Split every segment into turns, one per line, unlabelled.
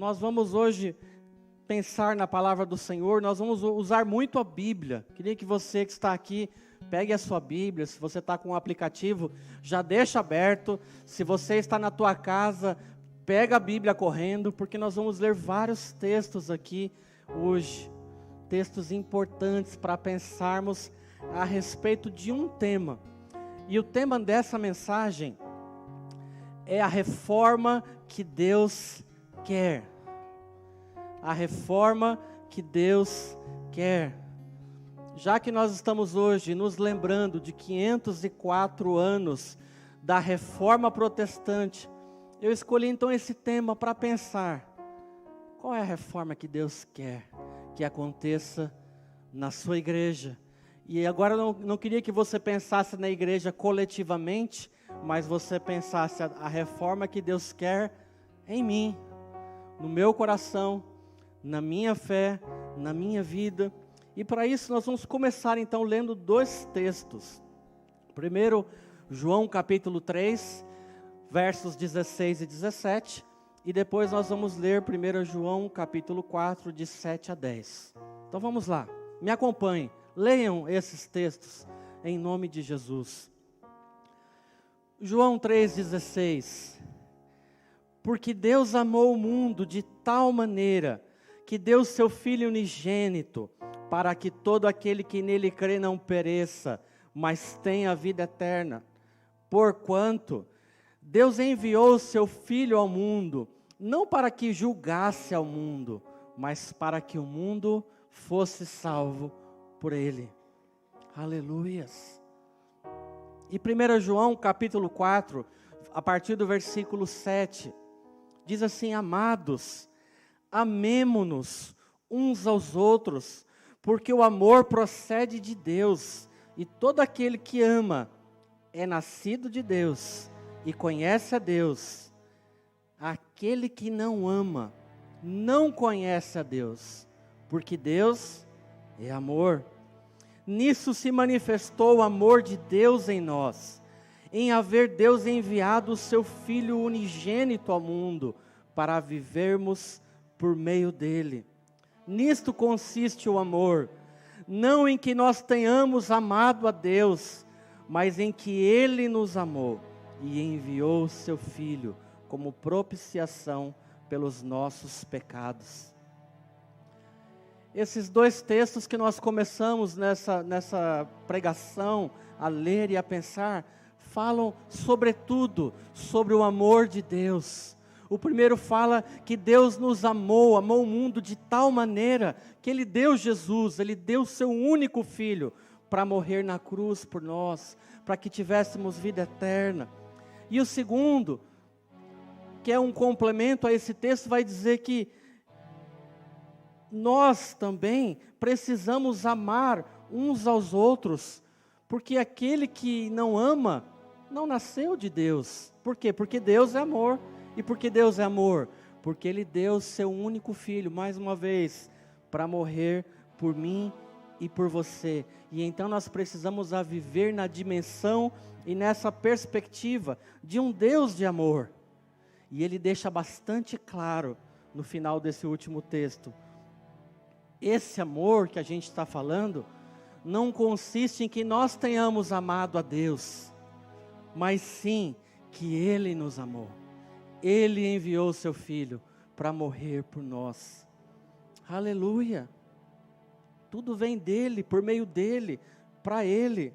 nós vamos hoje pensar na palavra do Senhor, nós vamos usar muito a Bíblia. Queria que você que está aqui, pegue a sua Bíblia, se você está com um aplicativo, já deixa aberto. Se você está na tua casa, pega a Bíblia correndo, porque nós vamos ler vários textos aqui hoje. Textos importantes para pensarmos a respeito de um tema. E o tema dessa mensagem é a reforma que Deus quer. A reforma que Deus quer. Já que nós estamos hoje nos lembrando de 504 anos da Reforma Protestante, eu escolhi então esse tema para pensar. Qual é a reforma que Deus quer que aconteça na sua igreja? E agora eu não queria que você pensasse na igreja coletivamente, mas você pensasse a reforma que Deus quer em mim, no meu coração, na minha fé, na minha vida. E para isso nós vamos começar então lendo dois textos. Primeiro, João capítulo 3, versos 16 e 17. E depois nós vamos ler 1 João capítulo 4, de 7 a 10. Então vamos lá, me acompanhem, leiam esses textos em nome de Jesus. João 3,16. Porque Deus amou o mundo de tal maneira que deu seu Filho unigênito, para que todo aquele que nele crê não pereça, mas tenha a vida eterna. Porquanto Deus enviou o seu Filho ao mundo, não para que julgasse ao mundo, mas para que o mundo fosse salvo por ele. Aleluias. E 1 João capítulo 4, a partir do versículo 7, diz assim: amados, amemo-nos uns aos outros, porque o amor procede de Deus, e todo aquele que ama é nascido de Deus e conhece a Deus. Aquele que não ama não conhece a Deus, porque Deus é amor. Nisso se manifestou o amor de Deus em nós, em haver Deus enviado o seu Filho unigênito ao mundo, para vivermos por meio dele. Nisto consiste o amor, não em que nós tenhamos amado a Deus, mas em que Ele nos amou e enviou o seu Filho como propiciação pelos nossos pecados. Esses dois textos que nós começamos nessa pregação a ler e a pensar, falam sobretudo sobre o amor de Deus. O primeiro fala que Deus nos amou o mundo de tal maneira que Ele deu Jesus, Ele deu o seu único Filho para morrer na cruz por nós, para que tivéssemos vida eterna. E o segundo, que é um complemento a esse texto, vai dizer que nós também precisamos amar uns aos outros, porque aquele que não ama, não nasceu de Deus. Por quê? Porque Deus é amor. E por que Deus é amor? Porque Ele deu seu único Filho, mais uma vez, para morrer por mim e por você. E então nós precisamos viver na dimensão e nessa perspectiva de um Deus de amor. E Ele deixa bastante claro no final desse último texto. Esse amor que a gente está falando não consiste em que nós tenhamos amado a Deus, mas sim que Ele nos amou. Ele enviou o seu Filho para morrer por nós. Aleluia. Tudo vem dele, por meio dele, para Ele.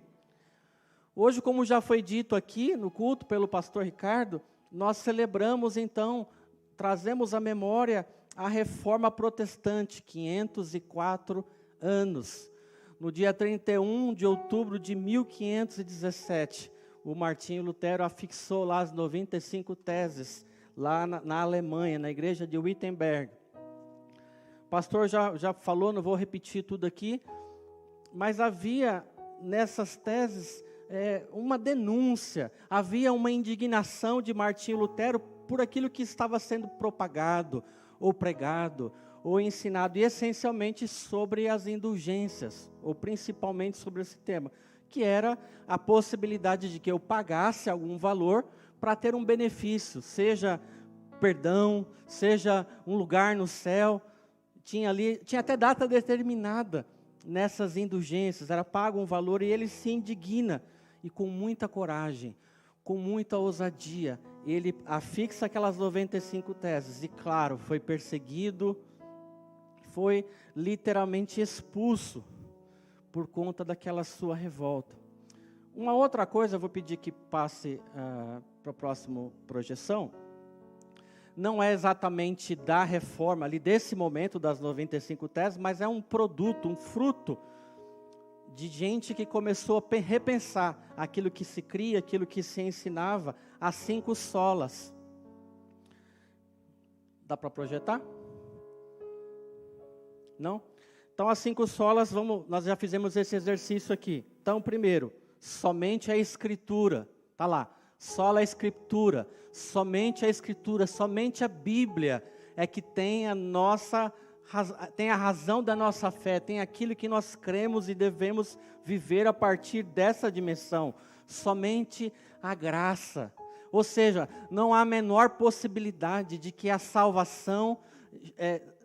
Hoje, como já foi dito aqui no culto pelo pastor Ricardo, nós celebramos então, trazemos à memória a Reforma Protestante, 504 anos. No dia 31 de outubro de 1517, o Martinho Lutero afixou lá as 95 teses, lá na Alemanha, na igreja de Wittenberg. O pastor já falou, não vou repetir tudo aqui, mas havia nessas teses uma denúncia, havia uma indignação de Martinho Lutero por aquilo que estava sendo propagado, ou pregado, ou ensinado, e essencialmente sobre as indulgências, ou principalmente sobre esse tema, que era a possibilidade de que eu pagasse algum valor para ter um benefício, seja perdão, seja um lugar no céu. Tinha até data determinada nessas indulgências, era pago um valor, e ele se indigna, e com muita coragem, com muita ousadia, ele afixa aquelas 95 teses, e claro, foi perseguido, foi literalmente expulso, por conta daquela sua revolta. Uma outra coisa, eu vou pedir que passe para a próxima projeção, não é exatamente da reforma, ali desse momento das 95 teses, mas é um produto, um fruto de gente que começou a repensar aquilo que se cria, aquilo que se ensinava, as 5 solas. Dá para projetar? Não? Então, as 5 solas, nós já fizemos esse exercício aqui. Então, primeiro, somente a Escritura, está lá, sola a Escritura, somente a Escritura, somente a Bíblia é que tem tem a razão da nossa fé, tem aquilo que nós cremos e devemos viver a partir dessa dimensão, somente a graça. Ou seja, não há a menor possibilidade de que a salvação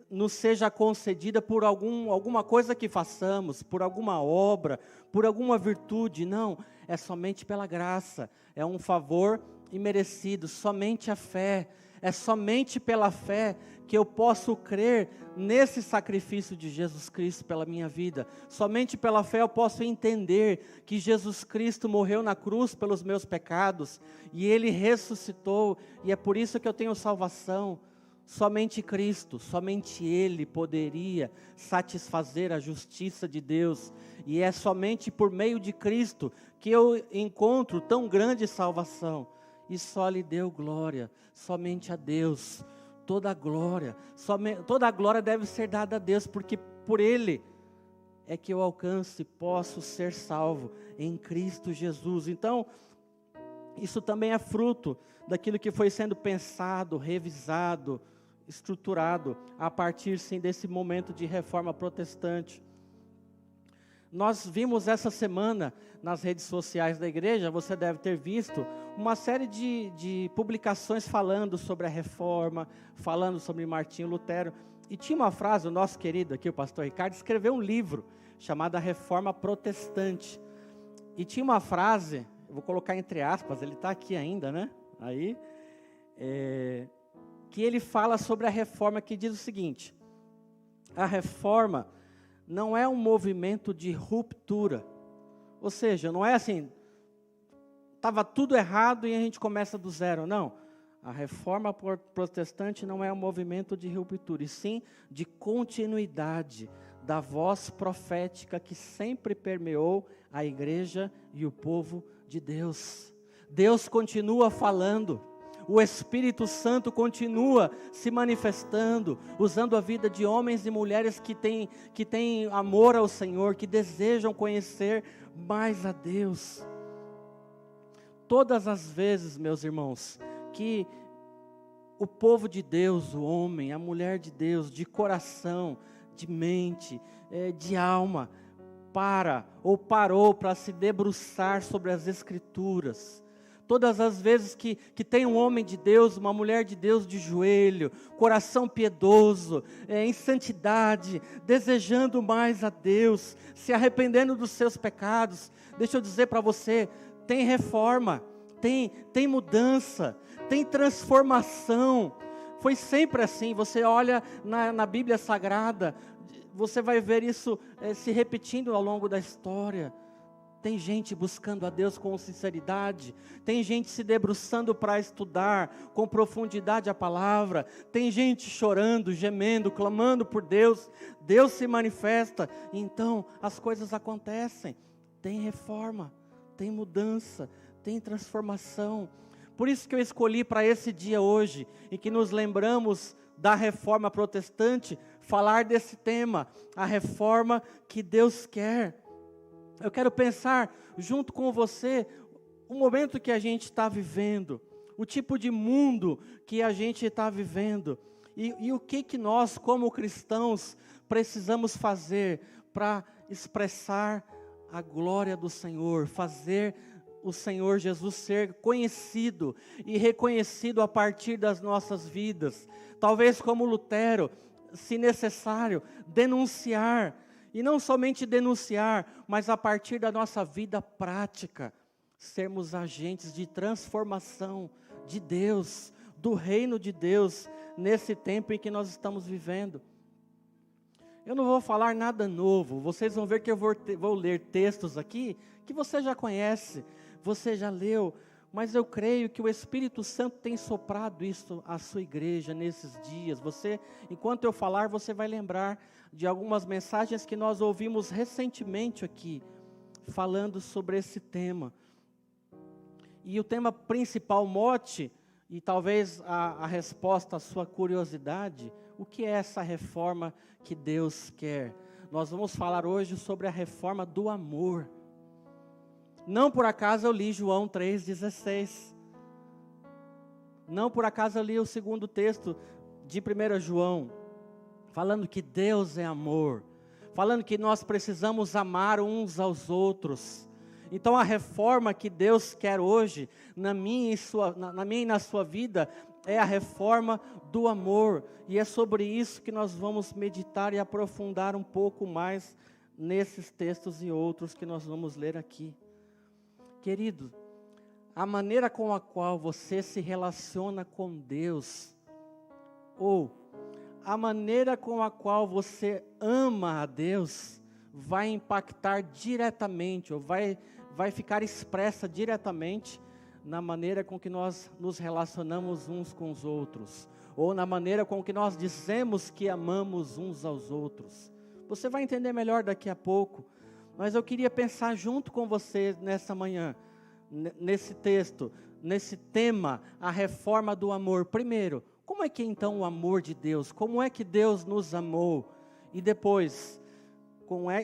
nos seja concedida por alguma coisa que façamos, por alguma obra, por alguma virtude. Não, é somente pela graça, é um favor imerecido, somente a fé. É somente pela fé que eu posso crer nesse sacrifício de Jesus Cristo pela minha vida. Somente pela fé eu posso entender que Jesus Cristo morreu na cruz pelos meus pecados, e Ele ressuscitou, e é por isso que eu tenho salvação. Somente Cristo, somente Ele poderia satisfazer a justiça de Deus, e é somente por meio de Cristo que eu encontro tão grande salvação, e só lhe deu glória, somente a Deus, toda a glória, toda a glória deve ser dada a Deus, porque por Ele é que eu alcanço e posso ser salvo em Cristo Jesus. Então, isso também é fruto daquilo que foi sendo pensado, revisado, estruturado, a partir sim desse momento de reforma protestante. Nós vimos essa semana nas redes sociais da igreja, você deve ter visto, uma série de publicações falando sobre a reforma, falando sobre Martinho Lutero, e tinha uma frase, o nosso querido aqui, o pastor Ricardo, escreveu um livro chamado A Reforma Protestante, e tinha uma frase, eu vou colocar entre aspas, ele está aqui ainda, né? Aí, que ele fala sobre a reforma, que diz o seguinte: a reforma não é um movimento de ruptura, ou seja, não é assim, estava tudo errado e a gente começa do zero, não. A reforma protestante não é um movimento de ruptura, e sim de continuidade da voz profética que sempre permeou a igreja e o povo de Deus. Deus continua falando, o Espírito Santo continua se manifestando, usando a vida de homens e mulheres que têm amor ao Senhor, que desejam conhecer mais a Deus. Todas as vezes, meus irmãos, que o povo de Deus, o homem, a mulher de Deus, de coração, de mente, de alma, parou para se debruçar sobre as Escrituras, todas as vezes que tem um homem de Deus, uma mulher de Deus de joelho, coração piedoso, em santidade, desejando mais a Deus, se arrependendo dos seus pecados, deixa eu dizer para você, tem reforma, tem mudança, tem transformação. Foi sempre assim. Você olha na Bíblia Sagrada, você vai ver isso se repetindo ao longo da história. Tem gente buscando a Deus com sinceridade, tem gente se debruçando para estudar com profundidade a palavra, tem gente chorando, gemendo, clamando por Deus, Deus se manifesta, então as coisas acontecem. Tem reforma, tem mudança, tem transformação. Por isso que eu escolhi para esse dia hoje, em que nos lembramos da reforma protestante, falar desse tema, a reforma que Deus quer. Eu quero pensar junto com você o momento que a gente está vivendo, o tipo de mundo que a gente está vivendo, e o que nós, como cristãos, precisamos fazer para expressar a glória do Senhor, fazer o Senhor Jesus ser conhecido e reconhecido a partir das nossas vidas. Talvez como Lutero, se necessário, denunciar, e não somente denunciar, mas a partir da nossa vida prática, sermos agentes de transformação de Deus, do reino de Deus, nesse tempo em que nós estamos vivendo. Eu não vou falar nada novo, vocês vão ver que eu vou ler textos aqui, que você já conhece, você já leu, mas eu creio que o Espírito Santo tem soprado isso à sua igreja nesses dias. Você, enquanto eu falar, você vai lembrar de algumas mensagens que nós ouvimos recentemente aqui, falando sobre esse tema. E o tema principal, mote, e talvez a resposta à sua curiosidade, o que é essa reforma que Deus quer? Nós vamos falar hoje sobre a reforma do amor. Não por acaso eu li João 3,16. Não por acaso eu li o segundo texto de 1 João, falando que Deus é amor, falando que nós precisamos amar uns aos outros. Então a reforma que Deus quer hoje, na minha e na sua vida, é a reforma do amor. E é sobre isso que nós vamos meditar e aprofundar um pouco mais nesses textos e outros que nós vamos ler aqui. Querido, a maneira com a qual você se relaciona com Deus, ou a maneira com a qual você ama a Deus, vai impactar diretamente, ou vai ficar expressa diretamente na maneira com que nós nos relacionamos uns com os outros, ou na maneira com que nós dizemos que amamos uns aos outros. Você vai entender melhor daqui a pouco, mas eu queria pensar junto com você nessa manhã, nesse texto, nesse tema, a reforma do amor. Primeiro, como é que então o amor de Deus, como é que Deus nos amou? E depois,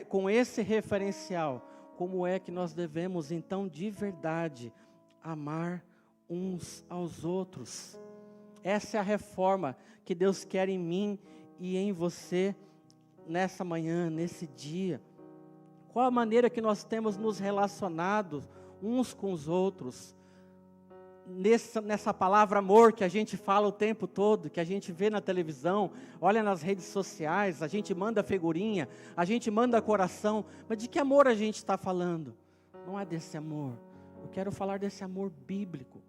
com esse referencial, como é que nós devemos então de verdade amar uns aos outros? Essa é a reforma que Deus quer em mim e em você nessa manhã, nesse dia. Qual a maneira que nós temos nos relacionado uns com os outros? Nessa palavra amor que a gente fala o tempo todo, que a gente vê na televisão, olha nas redes sociais, a gente manda figurinha, a gente manda coração, mas de que amor a gente está falando? Não é desse amor. Eu quero falar desse amor bíblico.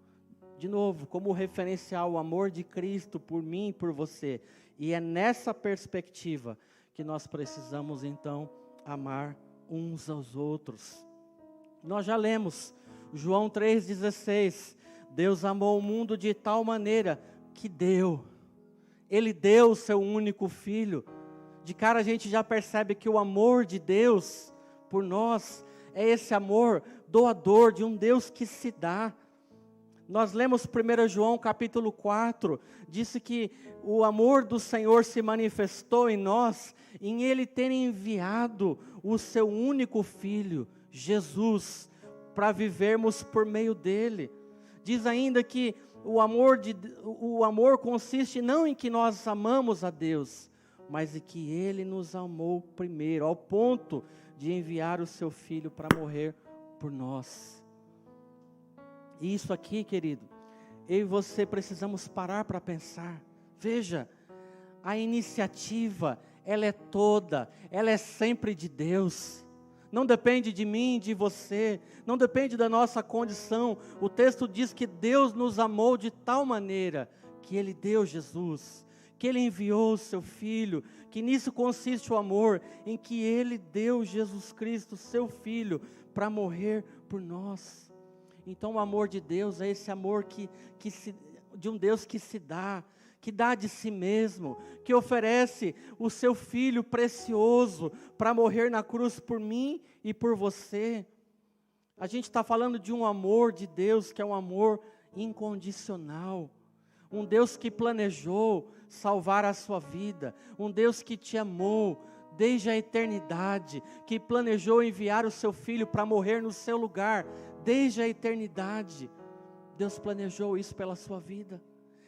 De novo, como referencial, o amor de Cristo por mim e por você. E é nessa perspectiva que nós precisamos então amar uns aos outros. Nós já lemos João 3,16. Deus amou o mundo de tal maneira que Ele deu o seu único filho. De cara a gente já percebe que o amor de Deus por nós é esse amor doador, de um Deus que se dá. Nós lemos 1 João capítulo 4, disse que o amor do Senhor se manifestou em nós, em Ele ter enviado o seu único Filho, Jesus, para vivermos por meio dEle. Diz ainda que o amor consiste não em que nós amamos a Deus, mas em que Ele nos amou primeiro, ao ponto de enviar o seu Filho para morrer por nós. E isso aqui, querido, eu e você precisamos parar para pensar. Veja, a iniciativa, ela é sempre de Deus. Não depende de mim, de você, não depende da nossa condição. O texto diz que Deus nos amou de tal maneira que Ele deu Jesus, que Ele enviou o seu Filho, que nisso consiste o amor, em que Ele deu Jesus Cristo, seu Filho, para morrer por nós. Então o amor de Deus é esse amor de um Deus que se dá, que dá de si mesmo, que oferece o seu Filho precioso para morrer na cruz por mim e por você. A gente está falando de um amor de Deus que é um amor incondicional, um Deus que planejou salvar a sua vida, um Deus que te amou desde a eternidade, que planejou enviar o seu Filho para morrer no seu lugar, desde a eternidade. Deus planejou isso pela sua vida.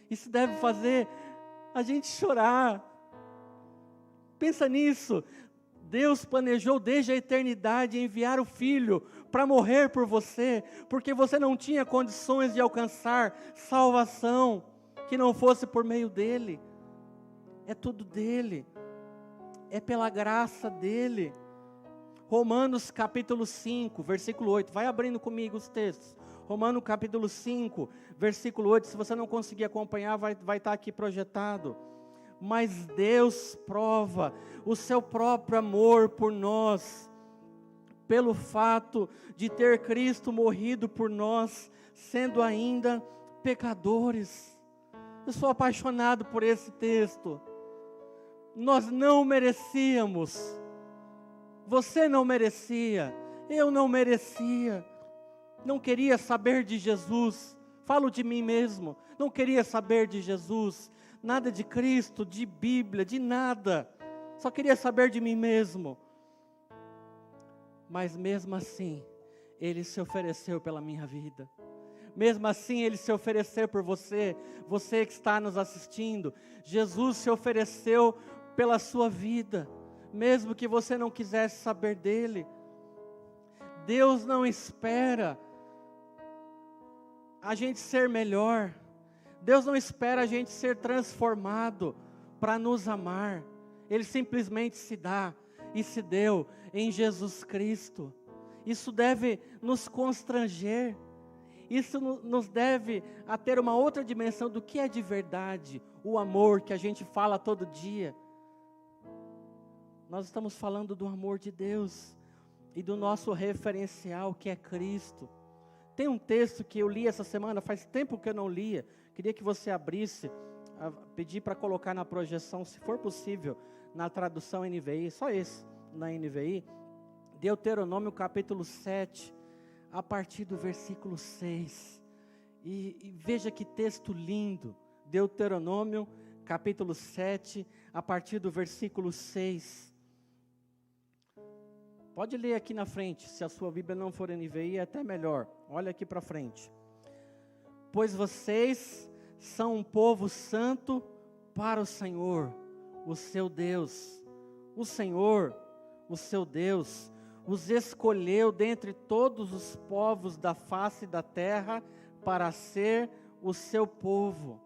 Isso deve fazer a gente chorar. Pensa nisso. Deus planejou desde a eternidade enviar o Filho para morrer por você, porque você não tinha condições de alcançar salvação que não fosse por meio dele. É tudo dele, é pela graça dele. Romanos capítulo 5, versículo 8, vai abrindo comigo os textos. Romanos capítulo 5, versículo 8, se você não conseguir acompanhar, vai estar aqui projetado. Mas Deus prova o seu próprio amor por nós, pelo fato de ter Cristo morrido por nós, sendo ainda pecadores. Eu sou apaixonado por esse texto. Nós não merecíamos, você não merecia, eu não merecia, não queria saber de Jesus, falo de mim mesmo, não queria saber de Jesus, nada de Cristo, de Bíblia, de nada, só queria saber de mim mesmo. Mas mesmo assim, Ele se ofereceu pela minha vida. Mesmo assim, Ele se ofereceu por você, você que está nos assistindo. Jesus se ofereceu pela sua vida, mesmo que você não quisesse saber dEle. Deus não espera a gente ser melhor. Deus não espera a gente ser transformado para nos amar. Ele simplesmente se dá e se deu em Jesus Cristo. Isso deve nos constranger. Isso nos deve a ter uma outra dimensão do que é de verdade o amor que a gente fala todo dia. Nós estamos falando do amor de Deus e do nosso referencial, que é Cristo. Tem um texto que eu li essa semana, faz tempo que eu não lia, queria que você abrisse, pedir para colocar na projeção, se for possível, na tradução NVI, só esse, na NVI, Deuteronômio capítulo 7, a partir do versículo 6, e veja que texto lindo, Deuteronômio capítulo 7, a partir do versículo 6, pode ler aqui na frente, se a sua Bíblia não for NVI é até melhor, olha aqui para frente. Pois vocês são um povo santo para o Senhor, o seu Deus. O Senhor, o seu Deus, os escolheu dentre todos os povos da face da terra para ser o seu povo,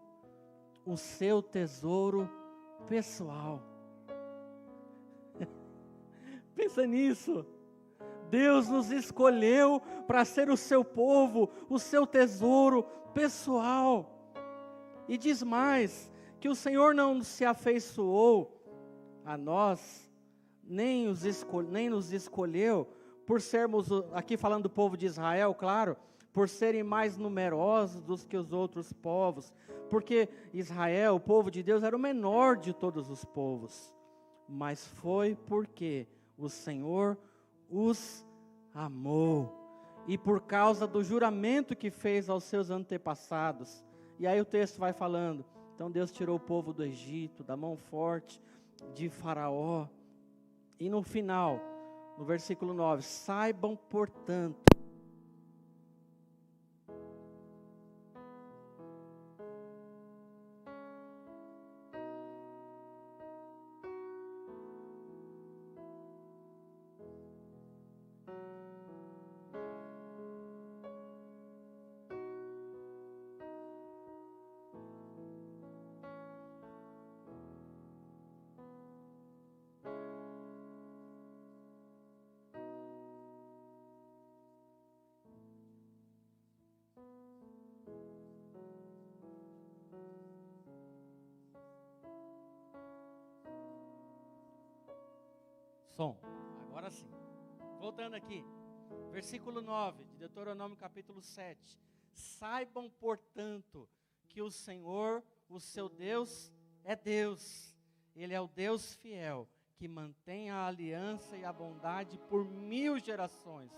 o seu tesouro pessoal. Pensa nisso. Deus nos escolheu para ser o seu povo, o seu tesouro pessoal. E diz mais, que o Senhor não se afeiçoou a nós, nem nos escolheu por sermos, aqui falando do povo de Israel, claro, por serem mais numerosos do que os outros povos, porque Israel, o povo de Deus, era o menor de todos os povos, mas foi porque o Senhor os amou, e por causa do juramento que fez aos seus antepassados. E aí o texto vai falando, então Deus tirou o povo do Egito, da mão forte de Faraó, e no final, no versículo 9, saibam portanto, som, agora sim, voltando aqui, versículo 9, de Deuteronômio capítulo 7, saibam portanto, que o Senhor, o seu Deus, é Deus, Ele é o Deus fiel, que mantém a aliança e a bondade por 1000 gerações,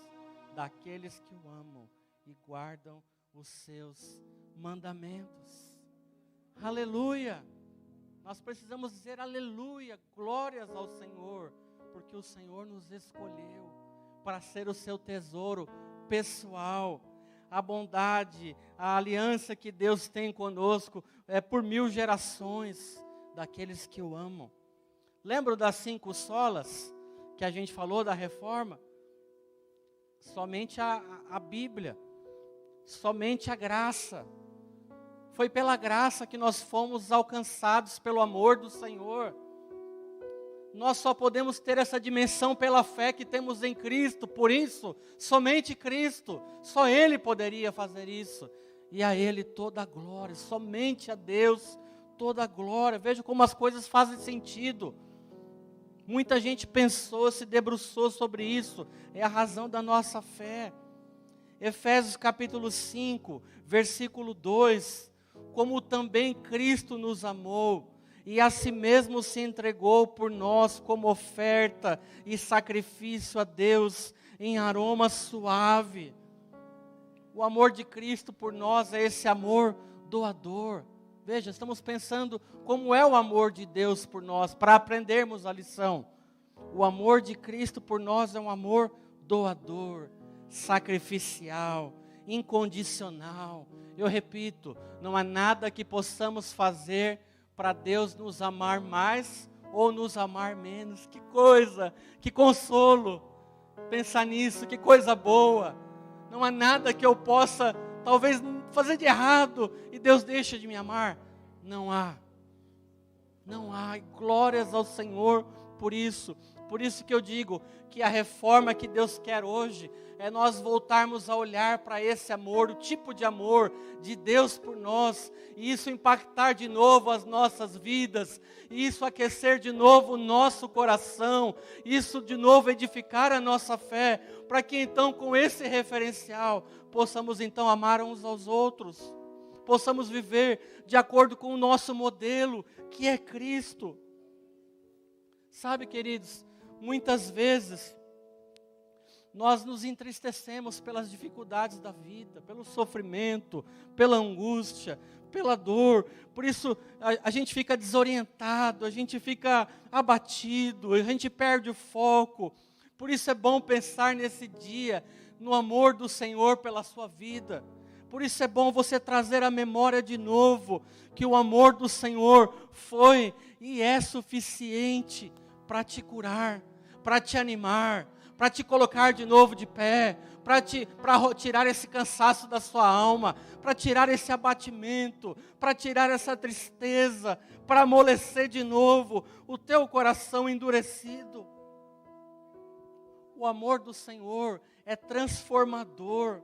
daqueles que o amam e guardam os seus mandamentos. Aleluia, nós precisamos dizer aleluia, glórias ao Senhor, porque o Senhor nos escolheu para ser o seu tesouro pessoal. A bondade, a aliança que Deus tem conosco é por 1000 gerações daqueles que o amam. Lembram das 5 solas que a gente falou da reforma? Somente a Bíblia, somente a graça. Foi pela graça que nós fomos alcançados pelo amor do Senhor. Nós só podemos ter essa dimensão pela fé que temos em Cristo. Por isso, somente Cristo, só Ele poderia fazer isso. E a Ele toda a glória, somente a Deus toda a glória. Veja como as coisas fazem sentido. Muita gente pensou, se debruçou sobre isso. É a razão da nossa fé. Efésios capítulo 5, versículo 2. Como também Cristo nos amou e a si mesmo se entregou por nós como oferta e sacrifício a Deus em aroma suave. O amor de Cristo por nós é esse amor doador. Veja, estamos pensando como é o amor de Deus por nós, para aprendermos a lição. O amor de Cristo por nós é um amor doador, sacrificial, incondicional. Eu repito, não há nada que possamos fazer para Deus nos amar mais ou nos amar menos. Que coisa, que consolo pensar nisso, que coisa boa. Não há nada que eu possa, talvez, fazer de errado e Deus deixa de me amar. Não há. Não há. E glórias ao Senhor por isso. Por isso que eu digo que a reforma que Deus quer hoje é nós voltarmos a olhar para esse amor, o tipo de amor de Deus por nós, e isso impactar de novo as nossas vidas, e isso aquecer de novo o nosso coração, isso de novo edificar a nossa fé, para que então com esse referencial possamos então amar uns aos outros, possamos viver de acordo com o nosso modelo, que é Cristo. Sabe, queridos, muitas vezes nós nos entristecemos pelas dificuldades da vida, pelo sofrimento, pela angústia, pela dor. Por isso a gente fica desorientado, a gente fica abatido, a gente perde o foco. Por isso é bom pensar nesse dia no amor do Senhor pela sua vida. Por isso é bom você trazer à memória de novo que o amor do Senhor foi e é suficiente para te curar, para te animar, para te colocar de novo de pé, para tirar esse cansaço da sua alma, para tirar esse abatimento, para tirar essa tristeza, para amolecer de novo o teu coração endurecido. O amor do Senhor é transformador.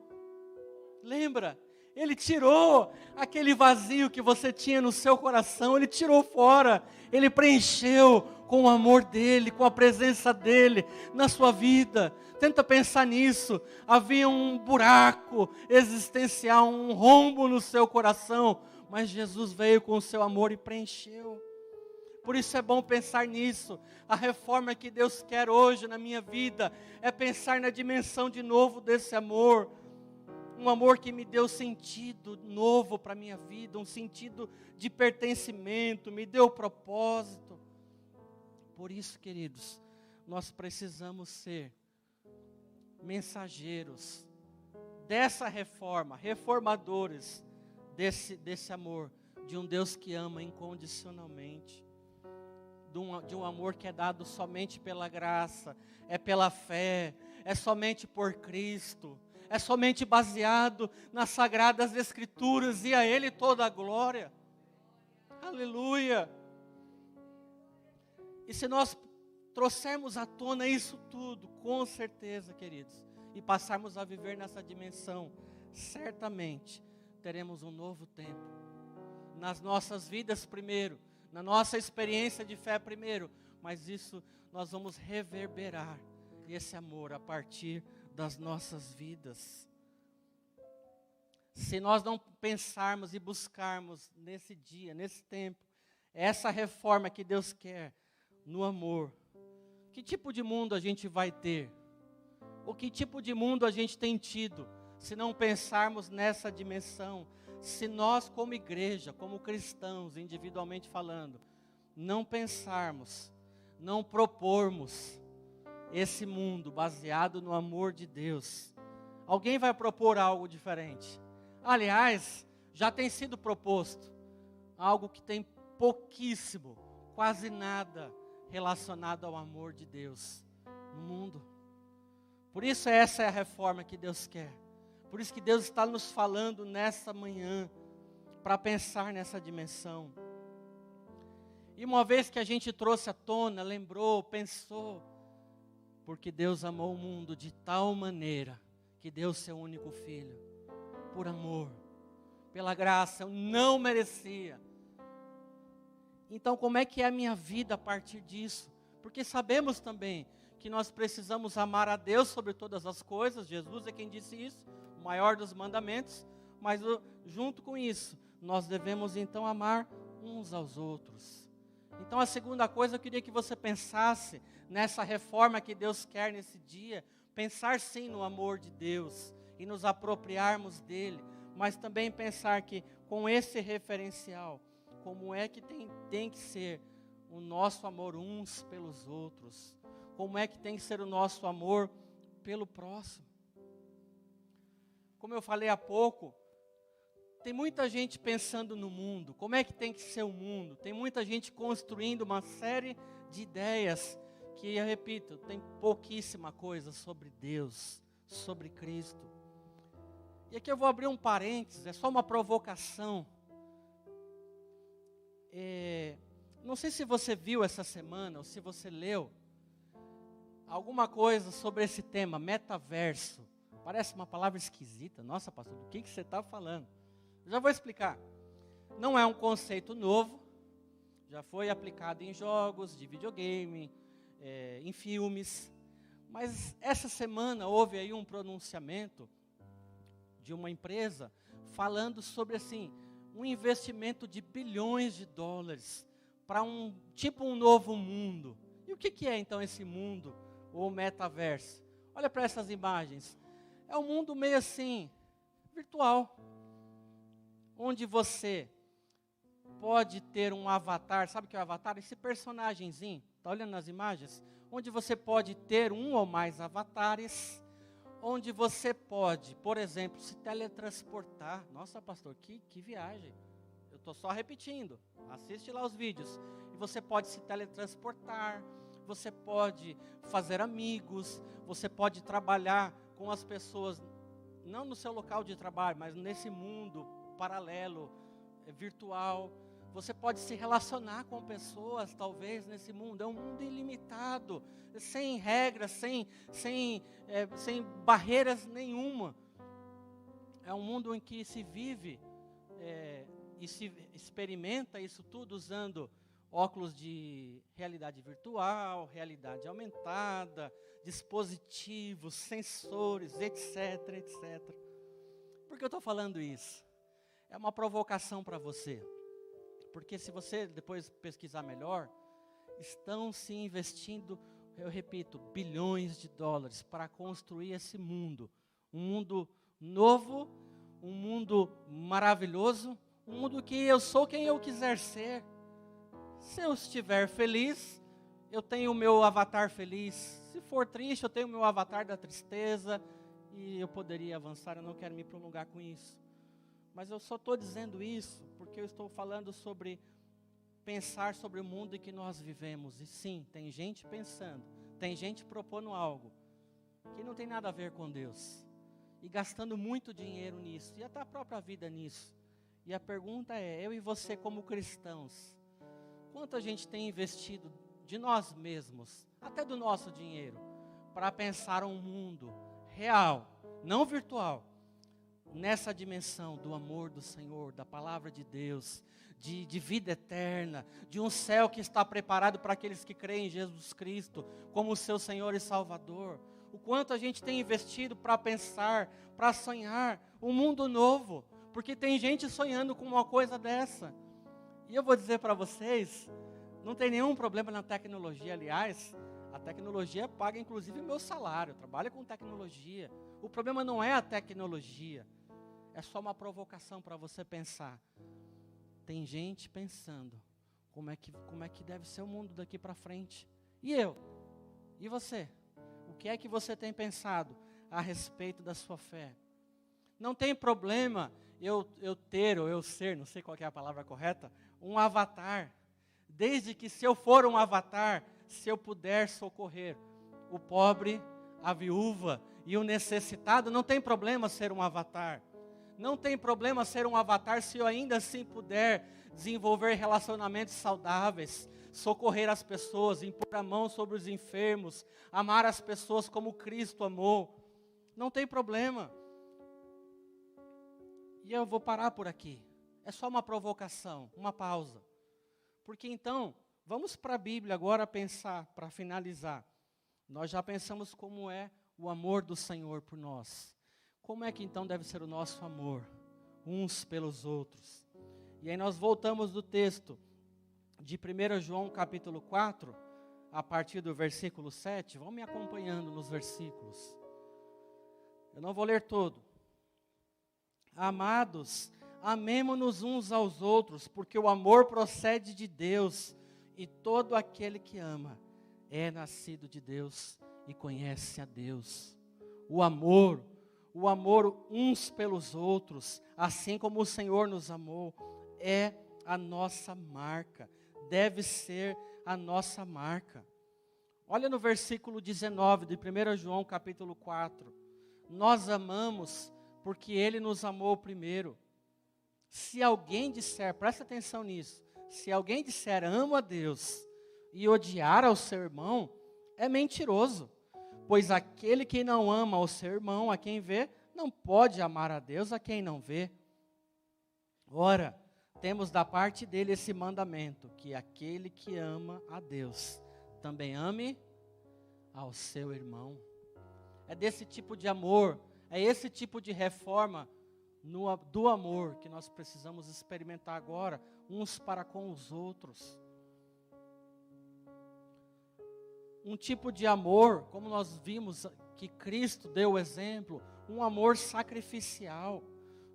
Lembra? Ele tirou aquele vazio que você tinha no seu coração, Ele tirou fora, Ele preencheu com o amor dEle, com a presença dEle na sua vida. Tenta pensar nisso. Havia um buraco existencial, um rombo no seu coração, mas Jesus veio com o seu amor e preencheu. Por isso é bom pensar nisso. A reforma que Deus quer hoje na minha vida é pensar na dimensão de novo desse amor. Um amor que me deu sentido novo para a minha vida, um sentido de pertencimento, me deu propósito. Por isso, queridos, nós precisamos ser mensageiros dessa reforma, reformadores desse amor, de um Deus que ama incondicionalmente, de um amor que é dado somente pela graça, é pela fé, é somente por Cristo, é somente baseado nas Sagradas Escrituras, e a Ele toda a glória. Aleluia! E se nós trouxermos à tona isso tudo, com certeza, queridos, e passarmos a viver nessa dimensão, certamente teremos um novo tempo. Nas nossas vidas primeiro, na nossa experiência de fé primeiro, mas isso nós vamos reverberar esse amor a partir das nossas vidas. Se nós não pensarmos e buscarmos nesse dia, nesse tempo, essa reforma que Deus quer no amor, que tipo de mundo a gente vai ter? Ou que tipo de mundo a gente tem tido, se não pensarmos nessa dimensão? Se nós como igreja, como cristãos, individualmente falando, não pensarmos, não propormos esse mundo baseado no amor de Deus, alguém vai propor algo diferente. Aliás, já tem sido proposto algo que tem pouquíssimo, quase nada relacionado ao amor de Deus no mundo. Por isso essa é a reforma que Deus quer. Por isso que Deus está nos falando nessa manhã, para pensar nessa dimensão. E uma vez que a gente trouxe à tona, lembrou, pensou, porque Deus amou o mundo de tal maneira, que deu seu único filho, por amor, pela graça, eu não merecia. Então como é que é a minha vida a partir disso? Porque sabemos também que nós precisamos amar a Deus sobre todas as coisas, Jesus é quem disse isso, o maior dos mandamentos, mas junto com isso, nós devemos então amar uns aos outros. Então a segunda coisa, eu queria que você pensasse nessa reforma que Deus quer nesse dia, pensar sim no amor de Deus e nos apropriarmos dele, mas também pensar que com esse referencial, como é que tem que ser o nosso amor uns pelos outros, como é que tem que ser o nosso amor pelo próximo. Como eu falei há pouco, tem muita gente pensando no mundo, como é que tem que ser o mundo, tem muita gente construindo uma série de ideias, que eu repito, tem pouquíssima coisa sobre Deus, sobre Cristo. E aqui eu vou abrir um parênteses, é só uma provocação. Não sei se você viu essa semana, ou se você leu, alguma coisa sobre esse tema, metaverso. Parece uma palavra esquisita. Nossa, pastor, do que você está falando? Eu já vou explicar. Não é um conceito novo, já foi aplicado em jogos de videogame, em filmes. Mas essa semana houve aí um pronunciamento de uma empresa falando sobre assim, um investimento de bilhões de dólares para um novo mundo. E o que é então esse mundo, ou metaverso? Olha para essas imagens. É um mundo meio assim, virtual, onde você pode ter um avatar, sabe o que é o avatar? Esse personagemzinho, está olhando nas imagens? Onde você pode ter um ou mais avatares, onde você pode, por exemplo, se teletransportar. Nossa, pastor, que viagem. Eu estou só repetindo, assiste lá os vídeos. E você pode se teletransportar, você pode fazer amigos, você pode trabalhar com as pessoas, não no seu local de trabalho, mas nesse mundo paralelo, virtual. Você pode se relacionar com pessoas, talvez, nesse mundo. É um mundo ilimitado, sem regras, sem barreiras nenhuma. É um mundo em que se vive e se experimenta isso tudo usando óculos de realidade virtual, realidade aumentada, dispositivos, sensores, etc, etc. Por que eu estou falando isso? É uma provocação para você. Porque se você depois pesquisar melhor, estão se investindo, eu repito, bilhões de dólares para construir esse mundo. Um mundo novo, um mundo maravilhoso, um mundo que eu sou quem eu quiser ser. Se eu estiver feliz, eu tenho o meu avatar feliz. Se for triste, eu tenho o meu avatar da tristeza. E eu poderia avançar, eu não quero me prolongar com isso. Mas eu só estou dizendo isso porque eu estou falando sobre pensar sobre o mundo em que nós vivemos. E sim, tem gente pensando, tem gente propondo algo que não tem nada a ver com Deus. E gastando muito dinheiro nisso, e até a própria vida nisso. E a pergunta é, eu e você como cristãos, quanto a gente tem investido de nós mesmos, até do nosso dinheiro, para pensar um mundo real, não virtual, nessa dimensão do amor do Senhor, da palavra de Deus, de vida eterna, de um céu que está preparado para aqueles que creem em Jesus Cristo como seu Senhor e Salvador. O quanto a gente tem investido para pensar, para sonhar um mundo novo, porque tem gente sonhando com uma coisa dessa. E eu vou dizer para vocês, não tem nenhum problema na tecnologia, aliás, a tecnologia paga inclusive o meu salário, eu trabalho com tecnologia. O problema não é a tecnologia, é só uma provocação para você pensar. Tem gente pensando, como é que deve ser o mundo daqui para frente? E eu? E você? O que é que você tem pensado a respeito da sua fé? Não tem problema eu ter ou eu ser, não sei qual é a palavra correta, um avatar. Desde que se eu for um avatar, se eu puder socorrer o pobre, a viúva e o necessitado, não tem problema ser um avatar. Não tem problema ser um avatar se eu ainda assim puder desenvolver relacionamentos saudáveis, socorrer as pessoas, impor a mão sobre os enfermos, amar as pessoas como Cristo amou. Não tem problema. E eu vou parar por aqui. É só uma provocação, uma pausa. Porque então, vamos para a Bíblia agora pensar, para finalizar. Nós já pensamos como é o amor do Senhor por nós. Como é que então deve ser o nosso amor, uns pelos outros? E aí nós voltamos do texto de 1 João capítulo 4, a partir do versículo 7. Vão me acompanhando nos versículos. Eu não vou ler todo. Amados, amemo-nos uns aos outros, porque o amor procede de Deus, e todo aquele que ama é nascido de Deus e conhece a Deus. O amor uns pelos outros, assim como o Senhor nos amou, é a nossa marca, deve ser a nossa marca. Olha no versículo 19 de 1 João capítulo 4. Nós amamos porque Ele nos amou primeiro. Se alguém disser, presta atenção nisso, se alguém disser amo a Deus e odiar ao seu irmão, é mentiroso. Pois aquele que não ama o seu irmão, a quem vê, não pode amar a Deus a quem não vê. Ora, temos da parte dele esse mandamento, que aquele que ama a Deus, também ame ao seu irmão. É desse tipo de amor, é esse tipo de reforma do amor que nós precisamos experimentar agora, uns para com os outros. Um tipo de amor, como nós vimos que Cristo deu o exemplo, um amor sacrificial.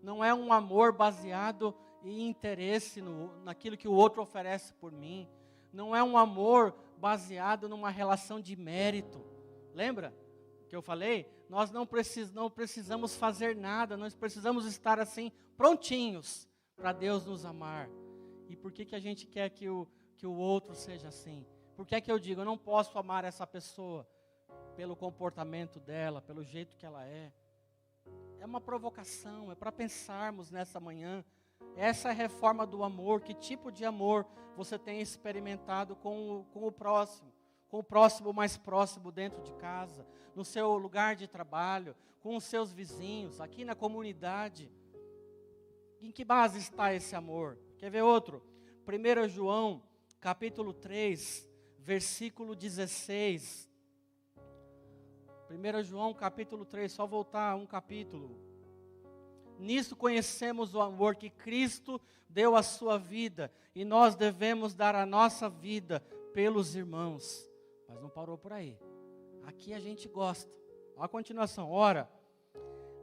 Não é um amor baseado em interesse naquilo que o outro oferece por mim. Não é um amor baseado numa relação de mérito. Lembra que eu falei? Nós não precisamos fazer nada, nós precisamos estar assim, prontinhos, para Deus nos amar. E por que a gente quer que o outro seja assim? Por que é que eu digo, eu não posso amar essa pessoa pelo comportamento dela, pelo jeito que ela é? É uma provocação, é para pensarmos nessa manhã. Essa é a reforma do amor. Que tipo de amor você tem experimentado com o próximo? Com o próximo mais próximo dentro de casa, no seu lugar de trabalho, com os seus vizinhos, aqui na comunidade. Em que base está esse amor? Quer ver outro? 1 João, capítulo 3, versículo 16. 1 João, capítulo 3, só voltar um capítulo. Nisso conhecemos o amor que Cristo deu a sua vida, e nós devemos dar a nossa vida pelos irmãos. Mas não parou por aí. Aqui a gente gosta. Olha a continuação. Ora,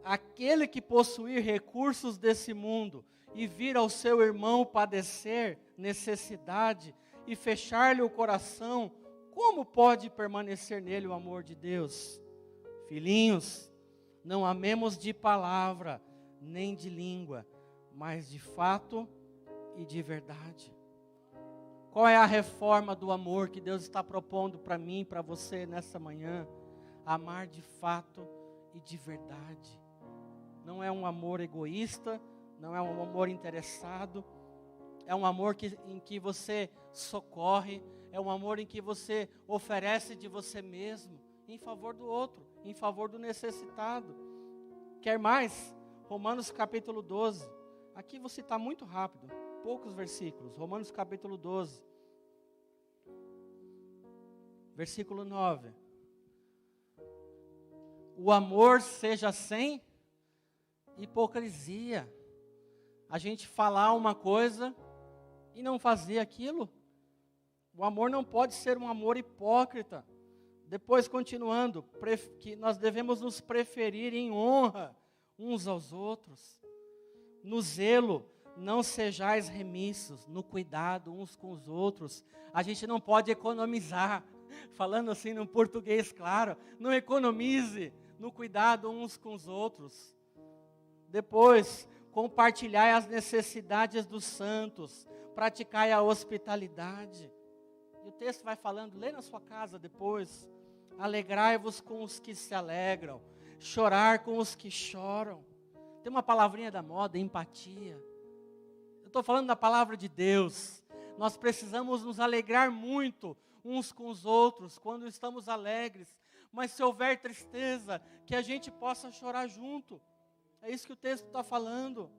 aquele que possuir recursos desse mundo e vir ao seu irmão padecer necessidade e fechar-lhe o coração, como pode permanecer nele o amor de Deus? Filhinhos, não amemos de palavra, nem de língua, mas de fato e de verdade. Qual é a reforma do amor que Deus está propondo para mim, para você nessa manhã? Amar de fato e de verdade. Não é um amor egoísta, não é um amor interessado, é um amor em que você socorre, é um amor em que você oferece de você mesmo, em favor do outro, em favor do necessitado. Quer mais? Romanos capítulo 12. Aqui vou citar muito rápido, poucos versículos. Romanos capítulo 12. Versículo 9. O amor seja sem hipocrisia. A gente falar uma coisa e não fazer aquilo. O amor não pode ser um amor hipócrita. Depois, continuando, que nós devemos nos preferir em honra uns aos outros. No zelo, não sejais remissos, no cuidado uns com os outros. A gente não pode economizar. Falando assim no português claro, não economize no cuidado uns com os outros. Depois, compartilhai as necessidades dos santos, praticai a hospitalidade. E o texto vai falando, lê na sua casa depois. Alegrai-vos com os que se alegram, chorar com os que choram. Tem uma palavrinha da moda, empatia. Eu estou falando da palavra de Deus. Nós precisamos nos alegrar muito uns com os outros, quando estamos alegres. Mas se houver tristeza, que a gente possa chorar junto. É isso que o texto está falando.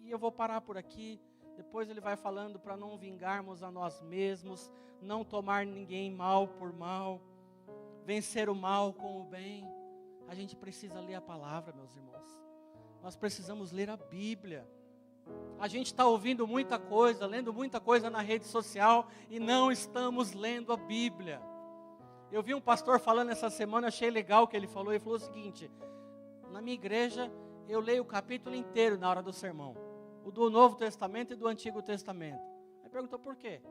E eu vou parar por aqui. Depois ele vai falando para não vingarmos a nós mesmos, não tomar ninguém mal por mal, vencer o mal com o bem. A gente precisa ler a palavra, meus irmãos. Nós precisamos ler a Bíblia. A gente está ouvindo muita coisa, lendo muita coisa na rede social e não estamos lendo a Bíblia. Eu vi um pastor falando essa semana, achei legal o que ele falou. Ele falou o seguinte: na minha igreja eu leio o capítulo inteiro na hora do sermão, o do Novo Testamento e do Antigo Testamento. Aí perguntou por quê?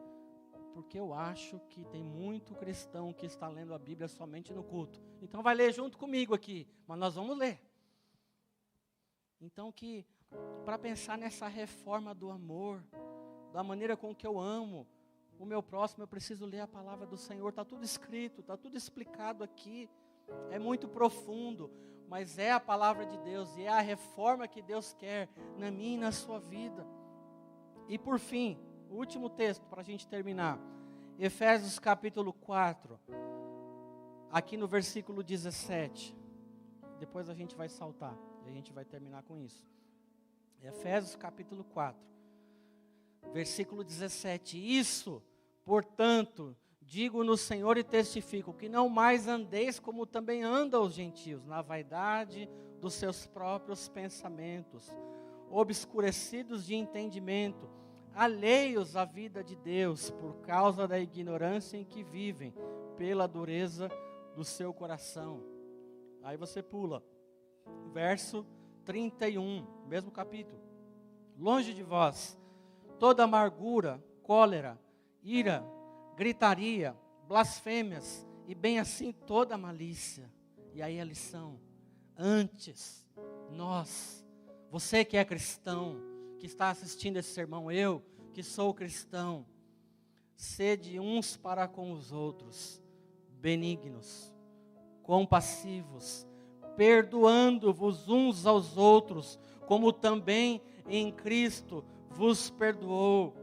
Porque eu acho que tem muito cristão que está lendo a Bíblia somente no culto. Então vai ler junto comigo aqui, mas nós vamos ler. Então para pensar nessa reforma do amor, da maneira com que eu amo o meu próximo, eu preciso ler a palavra do Senhor. Está tudo escrito, está tudo explicado aqui. É muito profundo, mas é a palavra de Deus e é a reforma que Deus quer na minha e na sua vida. E por fim, o último texto para a gente terminar, Efésios capítulo 4, aqui no versículo 17. Depois a gente vai saltar e a gente vai terminar com isso. Efésios capítulo 4, versículo 17. Isso, portanto, digo no Senhor e testifico, que não mais andeis como também andam os gentios, na vaidade dos seus próprios pensamentos, obscurecidos de entendimento, alheios à vida de Deus, por causa da ignorância em que vivem, pela dureza do seu coração. Aí você pula, verso 31, mesmo capítulo. Longe de vós toda amargura, cólera, ira, gritaria, blasfêmias, e bem assim toda malícia. E aí a lição: antes, nós, você que é cristão, que está assistindo esse sermão, eu que sou cristão, sede uns para com os outros, benignos, compassivos, perdoando-vos uns aos outros, como também em Cristo vos perdoou.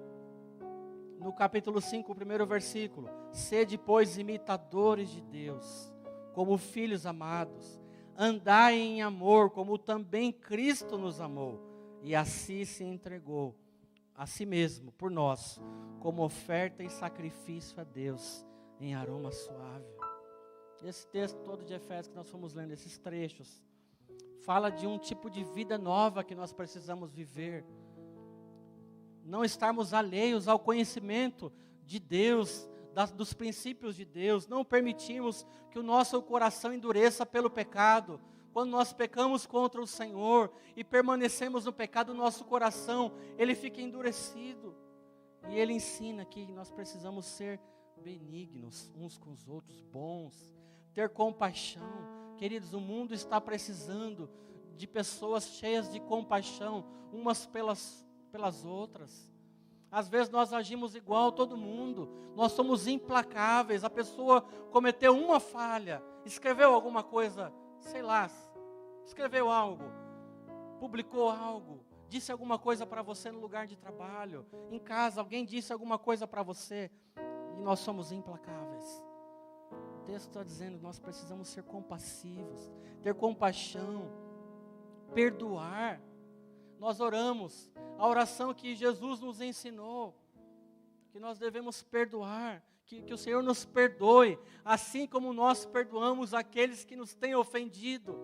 No capítulo 5, o primeiro versículo: sede, pois, imitadores de Deus, como filhos amados, andai em amor, como também Cristo nos amou, e assim se entregou a si mesmo, por nós, como oferta e sacrifício a Deus, em aroma suave. Esse texto todo de Efésios que nós fomos lendo, esses trechos, fala de um tipo de vida nova que nós precisamos viver. Não estarmos alheios ao conhecimento de Deus, dos princípios de Deus. Não permitirmos que o nosso coração endureça pelo pecado. Quando nós pecamos contra o Senhor e permanecemos no pecado, o nosso coração, ele fica endurecido. E ele ensina que nós precisamos ser benignos uns com os outros, bons, ter compaixão. Queridos, o mundo está precisando de pessoas cheias de compaixão, umas pelas outras. Às vezes nós agimos igual todo mundo, nós somos implacáveis. A pessoa cometeu uma falha, escreveu alguma coisa, sei lá, escreveu algo, publicou algo, disse alguma coisa para você no lugar de trabalho, em casa, alguém disse alguma coisa para você, e nós somos implacáveis. O texto está dizendo que nós precisamos ser compassivos, ter compaixão, perdoar. Nós oramos a oração que Jesus nos ensinou, que nós devemos perdoar, que o Senhor nos perdoe, assim como nós perdoamos aqueles que nos têm ofendido.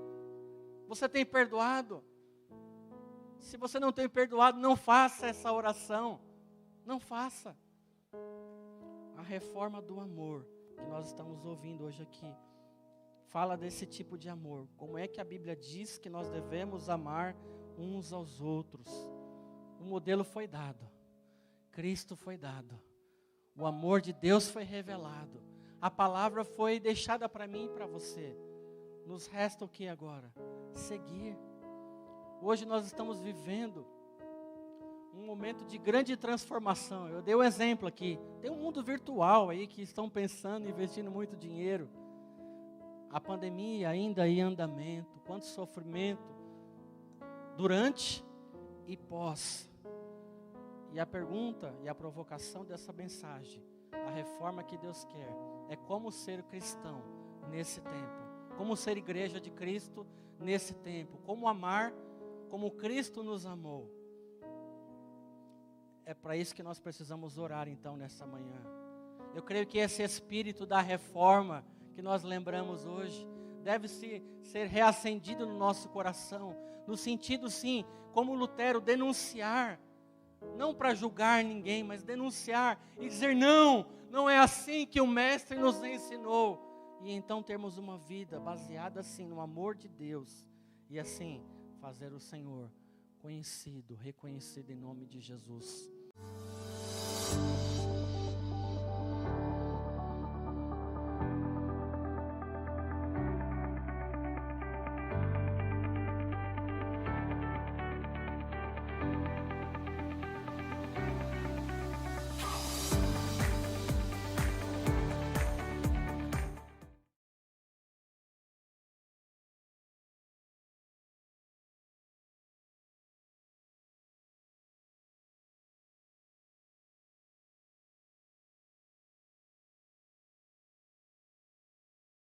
Você tem perdoado? Se você não tem perdoado, não faça essa oração, não faça. A reforma do amor que nós estamos ouvindo hoje aqui, fala desse tipo de amor. Como é que a Bíblia diz que nós devemos amar uns aos outros? O modelo foi dado, Cristo foi dado, o amor de Deus foi revelado, a palavra foi deixada para mim e para você. Nos resta o que agora? Seguir. Hoje nós estamos vivendo um momento de grande transformação. Eu dei um exemplo aqui. Tem um mundo virtual aí que estão pensando, investindo muito dinheiro. A pandemia ainda em andamento. Quanto sofrimento durante e pós. E a pergunta e a provocação dessa mensagem, a reforma que Deus quer, é como ser cristão nesse tempo. Como ser igreja de Cristo nesse tempo. Como amar como Cristo nos amou. É para isso que nós precisamos orar então nessa manhã. Eu creio que esse espírito da reforma que nós lembramos hoje deve ser reacendido no nosso coração. No sentido sim, como Lutero, denunciar. Não para julgar ninguém, mas denunciar e dizer não é assim que o Mestre nos ensinou. E então termos uma vida baseada assim no amor de Deus. E assim fazer o Senhor conhecido, reconhecido em nome de Jesus.